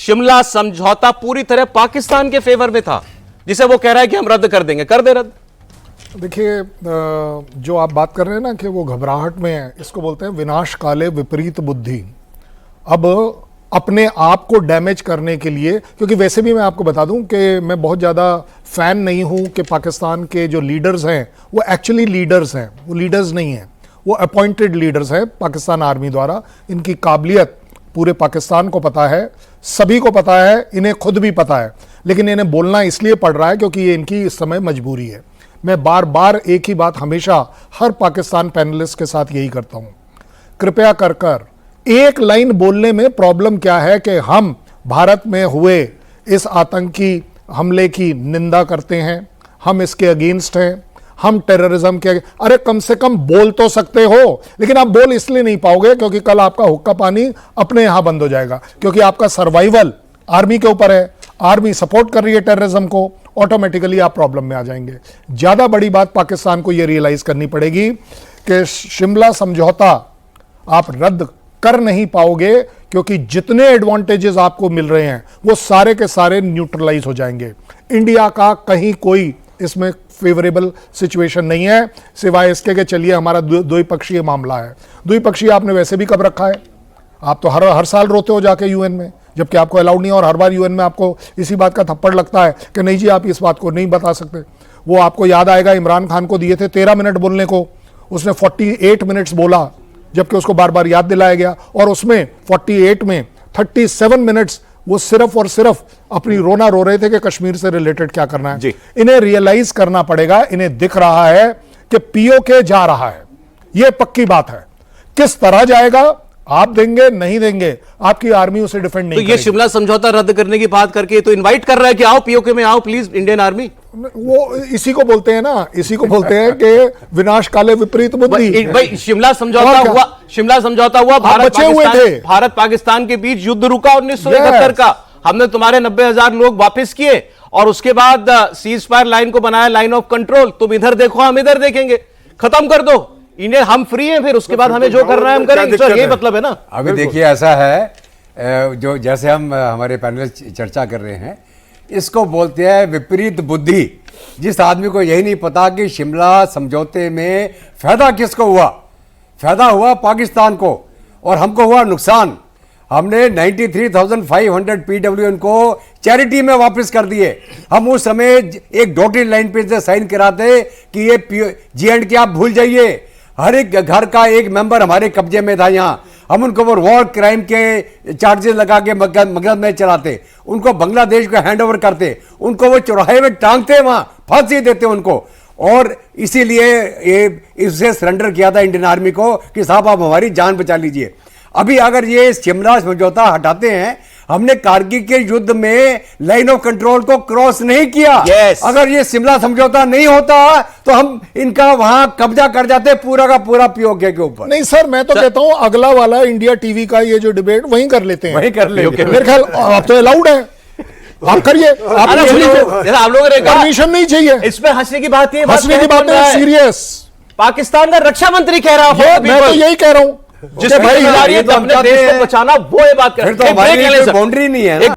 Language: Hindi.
शिमला समझौता पूरी तरह पाकिस्तान के फेवर में था, जिसे वो कह रहा है कि हम रद्द कर देंगे, कर दे रद्द। देखिए, जो आप बात कर रहे हैं ना कि वो घबराहट में है, इसको बोलते हैं विनाश काले विपरीत बुद्धि। अब अपने आप को डैमेज करने के लिए, क्योंकि वैसे भी मैं आपको बता दूं कि मैं बहुत ज़्यादा फ़ैन नहीं हूं कि पाकिस्तान के जो लीडर्स हैं वो एक्चुअली लीडर्स हैं, वो लीडर्स नहीं हैं, वो अपॉइंटेड लीडर्स हैं पाकिस्तान आर्मी द्वारा। इनकी काबिलियत पूरे पाकिस्तान को पता है, सभी को पता है, इन्हें खुद भी पता है, लेकिन इन्हें बोलना इसलिए पड़ रहा है क्योंकि ये इनकी इस समय मजबूरी है। मैं बार बार एक ही बात हमेशा हर पाकिस्तान पैनलिस्ट के साथ यही करता हूं, कृपया कर कर एक लाइन बोलने में प्रॉब्लम क्या है कि हम भारत में हुए इस आतंकी हमले की निंदा करते हैं, हम इसके अगेंस्ट हैं, हम टेररिज्म के, अरे कम से कम बोल तो सकते हो, लेकिन आप बोल इसलिए नहीं पाओगे क्योंकि कल आपका हुक्का पानी अपने यहां बंद हो जाएगा, क्योंकि आपका सर्वाइवल आर्मी के ऊपर है, आर्मी सपोर्ट कर रही है टेररिज्म को, ऑटोमेटिकली आप प्रॉब्लम में आ जाएंगे। ज्यादा बड़ी बात पाकिस्तान को यह रियलाइज करनी पड़ेगी कि शिमला समझौता आप रद्द कर नहीं पाओगे, क्योंकि जितने एडवांटेजेस आपको मिल रहे हैं वो सारे के सारे न्यूट्रलाइज हो जाएंगे। इंडिया का कहीं कोई इसमें फेवरेबल सिचुएशन नहीं है, सिवाय इसके कि चलिए हमारा द्विपक्षीय मामला है। द्विपक्षीय आपने वैसे भी कब रखा है? आप तो हर साल रोते हो जाके यूएन में, जबकि आपको अलाउड नहीं है, और हर बार यूएन में आपको इसी बात का थप्पड़ लगता है कि नहीं जी आप इस बात को नहीं बता सकते। वो आपको याद आएगा इमरान खान को दिए थे 13 मिनट बोलने को, उसने 48 मिनट्स बोला, जबकि उसको बार बार याद दिलाया गया, और उसमें 48 में 37 मिनट्स वो सिर्फ और सिर्फ अपनी रोना रो रहे थे कि कश्मीर से रिलेटेड क्या करना है। इन्हें रियलाइज करना पड़ेगा, इन्हें दिख रहा है कि पीओके जा रहा है, यह पक्की बात है। किस तरह जाएगा आप देंगे नहीं देंगे, आपकी आर्मी उसे डिफेंड नहीं तो ये शिमला समझौता रद्द करने की बात करके तो इनवाइट कर रहा है कि आओ पीओके में आओ प्लीज इंडियन आर्मी। वो इसी को बोलते हैं ना, इसी को बोलते हैं कि विनाश काले विपरीत बुद्धि। भाई शिमला समझौता हुआ भारत पाकिस्तान के बीच युद्ध रुका 1971 का, हमने तुम्हारे 90,000 लोग वापस किए, और उसके बाद सीज फायर लाइन को बनाया लाइन ऑफ कंट्रोल, तुम इधर देखो हम इधर देखेंगे, खत्म कर दो इंडिया, हम फ्री हैं, फिर उसके बाद हमें जो करना है हम करेंगे। सर ये मतलब है ना। अभी देखिए ऐसा है, जो जैसे हम हमारे पैनल चर्चा कर रहे हैं, इसको बोलते हैं विपरीत बुद्धि। जिस आदमी को यही नहीं पता कि शिमला समझौते में फायदा किसको हुआ, फायदा हुआ पाकिस्तान को और हमको हुआ नुकसान। हमने 93,500 PWN को चैरिटी में वापस कर दिए। हम उस समय एक डॉटेड लाइन पे से साइन कराते कि ये J&K आप भूल जाइए, हर एक घर का एक मेंबर हमारे कब्जे में था। यहाँ हम उनको वो वॉर क्राइम के चार्जेस लगा के मगध में चलाते, उनको बांग्लादेश को हैंड ओवर करते, उनको वो चौराहे में टांगते, वहां फांसी देते उनको, और इसीलिए ये इससे सरेंडर किया था इंडियन आर्मी को कि साहब आप हमारी जान बचा लीजिए। अभी अगर ये शिमला समझौता हटाते हैं, हमने कारगिल के युद्ध में लाइन ऑफ कंट्रोल को क्रॉस नहीं किया। अगर ये शिमला समझौता नहीं होता तो हम इनका वहां कब्जा कर जाते पूरा का पूरा पीओके के ऊपर। नहीं सर, मैं तो कहता हूं अगला वाला इंडिया टीवी का ये जो डिबेट वहीं कर लेते हैं, वहीं कर लेते। मेरे ख्याल आप तो अलाउड है, आप करिए, आप लोगों ने परमिशन नहीं चाहिए। इसमें हंसने की बात है, हंसने की बात है, सीरियस। पाकिस्तान का रक्षा मंत्री कह रहा है, मैं तो यही कह रहा हूं, जिसे भाई अपने देश को बचाना, वो ये बात कर रहे हैं। फिर तो हमारी बाउंड्री नहीं है ना।